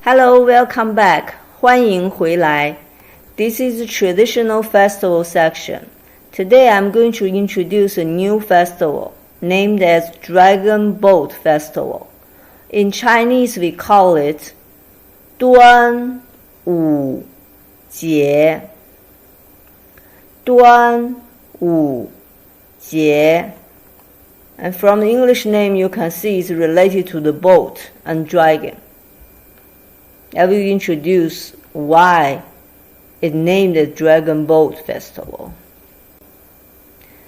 Hello, welcome back. 欢迎回来. This is the traditional festival section. Today I'm going to introduce a new festival named as Dragon Boat Festival. In Chinese we call it Duan Wu Jie. Duan Wu Jie. And from the English name you can see it's related to the boat and dragon. I will introduce why it's named the Dragon Boat Festival.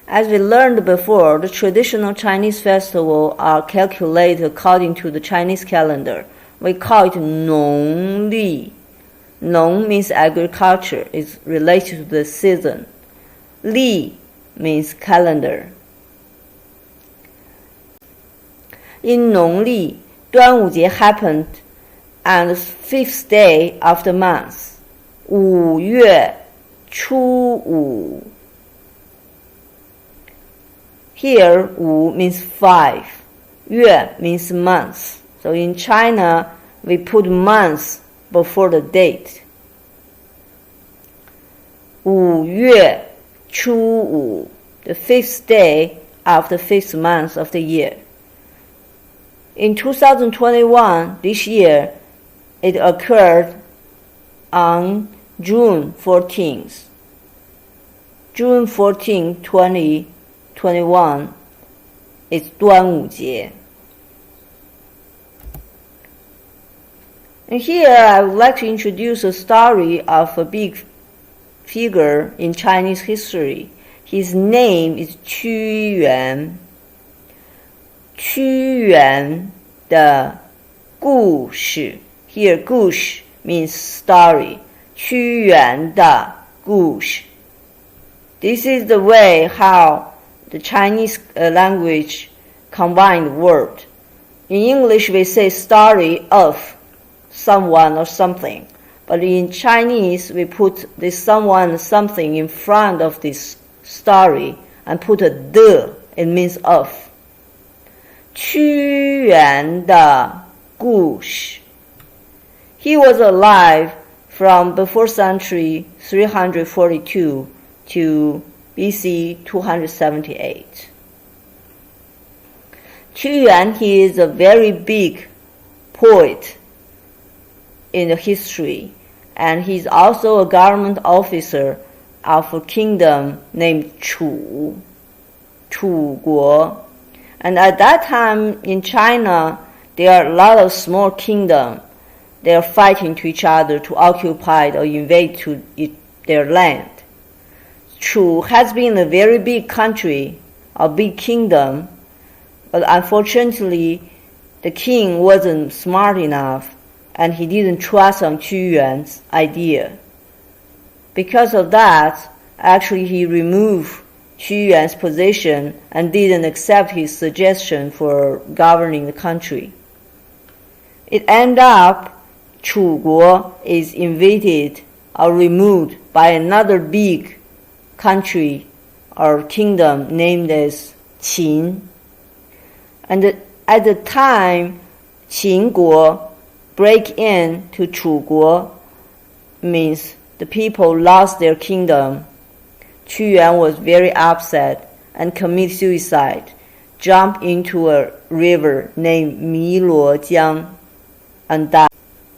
As we learned before, the traditional Chinese festivals are calculated according to the Chinese calendar. We call it Nong Li. Nong means agriculture, it's related to the season. Li means calendar. In Nong Li, Duan Wu Jie happened on the 5th day of the month, 5月初五. Here, 5 means 5, 月 means month. So in China, we put months before the date. 5月初五, the 5th day of the 5th month of the year. In 2021, this year, it occurred on June 14th. June 14, 2021 is Duan Wu Jie. And here I would like to introduce a story of a big figure in Chinese history. His name is Qu Yuan. Qu Yuan 的故事. Here, 故事 means story. 屈原的故事. This is the way how the Chinese language combined word. In English, we say story of someone or something. But in Chinese, we put this someone or something in front of this story and put a 的, it means of. 屈原的故事. He was alive from before century 342 to BC 278. Qu Yuan, he is a very big poet in the history, and he's also a government officer of a kingdom named Chu Guo. And at that time in China, there are a lot of small kingdoms. They are fighting to each other to occupy or invade their land. Chu has been a very big country, a big kingdom, but unfortunately, the king wasn't smart enough, and he didn't trust on Qu Yuan's idea. Because of that, actually he removed Qu Yuan's position and didn't accept his suggestion for governing the country. It ended up Chu Guo is invaded or removed by another big country or kingdom named as Qin. And at the time Qin Guo break in to Chu Guo, means the people lost their kingdom. Qu Yuan was very upset and committed suicide, jumped into a river named Miluojiang and died.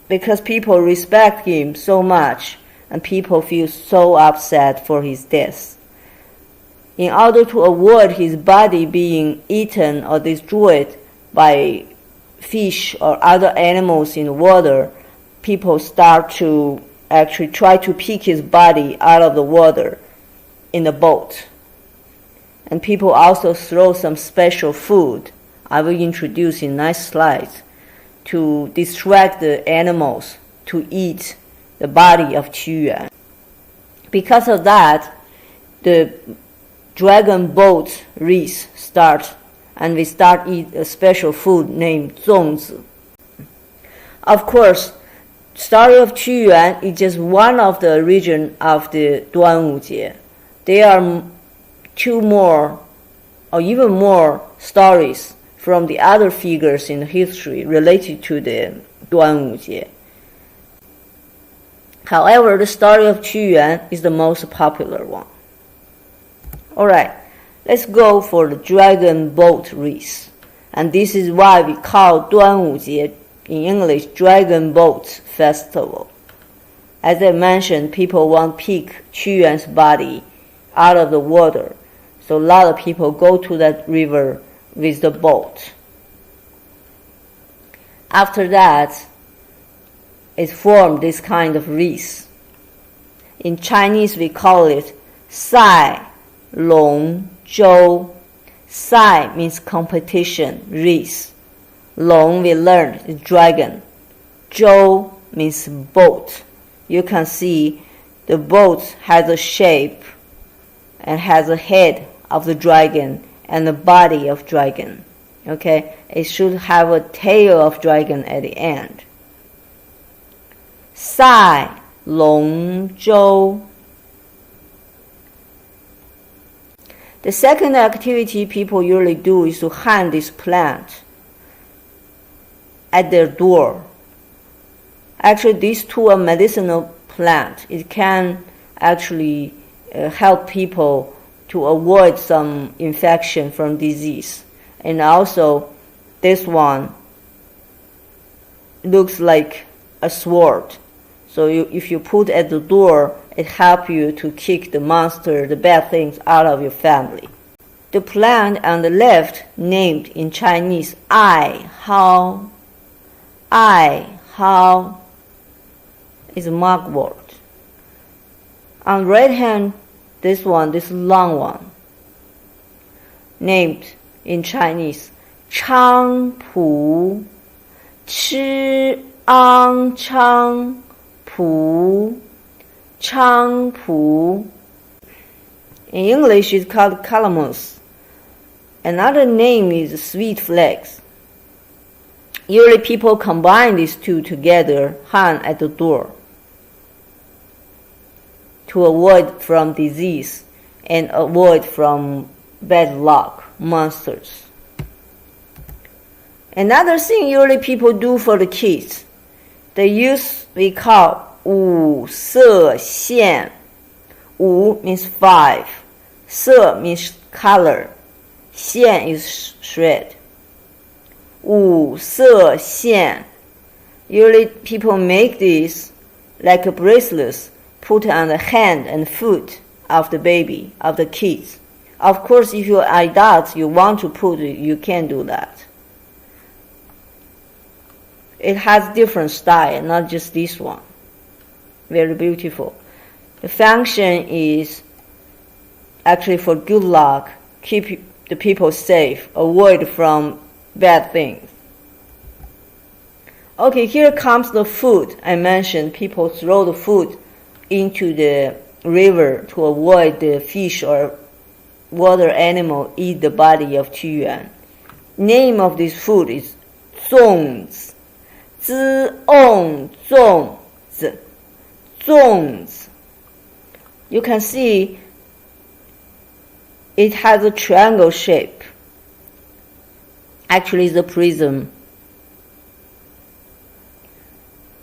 Because people respect him so much and people feel so upset for his death. In order to avoid his body being eaten or destroyed by fish or other animals in the water, people start to actually try to pick his body out of the water in the boat. And people also throw some special food I will introduce in next slides to distract the animals to eat the body of Qu Yuan. Because of that, the dragon boat race starts, and we start eat a special food named Zongzi. Of course, story of Qu Yuan is just one of the region of the Duan Wu Jie. There are two more or even more stories from the other figures in history related to the Duan Wu Jie. However, the story of Qu Yuan is the most popular one. Alright, let's go for the dragon boat race. And this is why we call Duan Wu Jie, in English, Dragon Boat Festival. As I mentioned, people want to pick Qu Yuan's body out of the water. So a lot of people go to that river with the boat. After that, it formed this kind of wreath. In Chinese, we call it Sai Long Zhou. Sai means competition, race. Long, we learned, is dragon. Zhou means boat. You can see the boat has a shape and has a head of the dragon and the body of dragon. Okay, it should have a tail of dragon at the end. Sai Long Zhou. The second activity people usually do is to hang this plant at their door. Actually, these two are medicinal plants. It can actually help people to avoid some infection from disease. And also, this one looks like a sword. So if you put at the door, it helps you to kick the monster, the bad things out of your family. The plant on the left, named in Chinese Ai Hao. Ai Hao is a mugwort. On the right hand, this long one, named in Chinese Chang Pu. Chi Ang Chang Pu. Chang Pu. In English, it's called calamus. Another name is sweet flags. Usually people combine these two together, hang at the door, to avoid from disease and avoid from bad luck, monsters. Another thing usually people do for the kids, they use, we call 五色线. 五 means 5, 色 means color, 线 is thread. 五色线. Usually people make this like a bracelet put on the hand and foot of the baby, of the kids. Of course, if you're adult, you want to put it, you can do that. It has different style, not just this one. Very beautiful. The function is actually for good luck, keep the people safe, avoid from bad things. Okay, here comes the food. I mentioned people throw the food into the river to avoid the fish or water animal eat the body of Qu Yuan. Name of this food is Zongzi. Zongzi. Zongzi. You can see it has a triangle shape. Actually, it's a prism.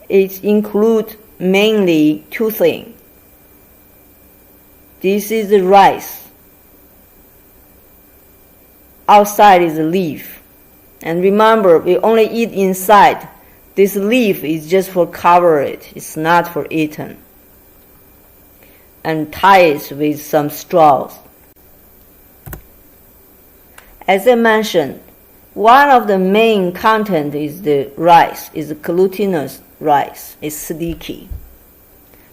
It includes mainly two things. This is the rice. Outside is a leaf. And remember, we only eat inside. This leaf is just for cover it. It's not for eating. And tie it with some straws. As I mentioned, one of the main content is the rice, is the glutinous rice. It's sticky.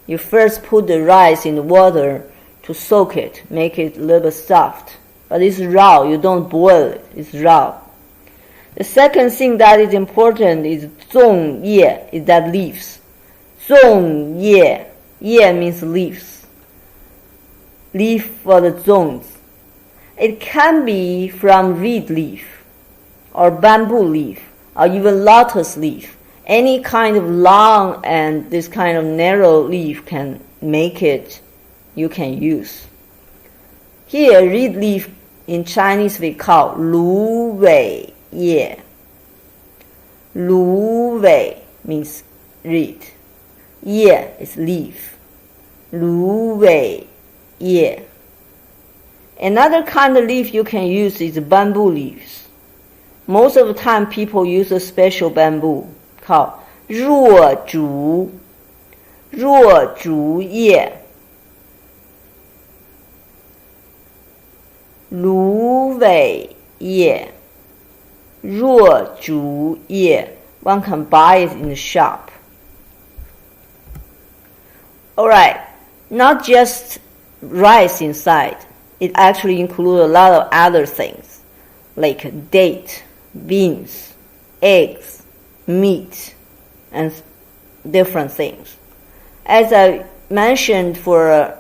You first put the rice in the water to soak it, make it a little bit soft. But it's raw, you don't boil it, it's raw. The second thing that is important is Zongye, is that leaves. Zongye, ye means leaves. Leaf for the zongs. It can be from reed leaf, or bamboo leaf, or even lotus leaf. Any kind of long and this kind of narrow leaf can make it, you can use. Here, reed leaf in Chinese we call 芦苇叶. 芦苇 means reed. Ye is leaf. 芦苇叶. Another kind of leaf you can use is bamboo leaves. Most of the time people use a special bamboo called 若竹叶, 芦苇叶, 若竹叶. One can buy it in the shop. Alright, not just rice inside. It actually includes a lot of other things, like date, beans, eggs, meat, and different things. As I mentioned for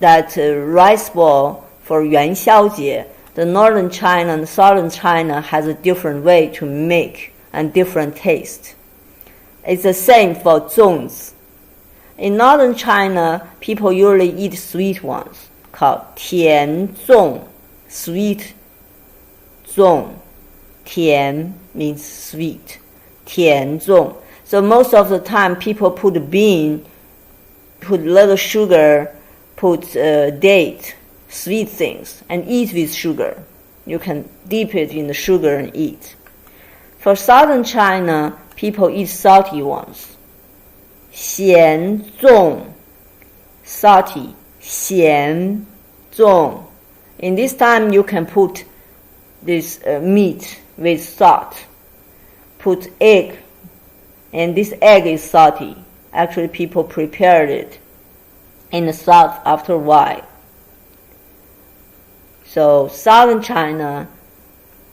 that rice ball for Yuan Xiaojie, the northern China and southern China has a different way to make and different taste. It's the same for Zongzi. In northern China, people usually eat sweet ones, called 甜粽, sweet zong. 甜 means sweet. 甜粽. So most of the time, people put bean, put little sugar, put date, sweet things, and eat with sugar. You can dip it in the sugar and eat. For southern China, people eat salty ones. 咸粽, salty, 咸粽. In this time, you can put this meat with salt. Put egg, and this egg is salty. Actually, people prepared it in the south after a while. So southern China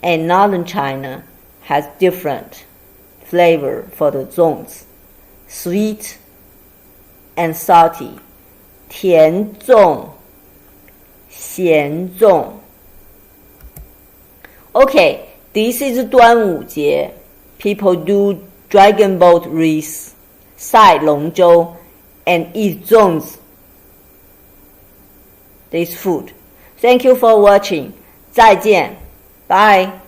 and northern China has different flavor for the zongzi. Sweet and salty. 甜粽, 咸粽. Okay, this is Duan Wu Jie. People do dragon boat wreaths, 赛龙舟, and eat zongzi, this food. Thank you for watching. 再见. Bye.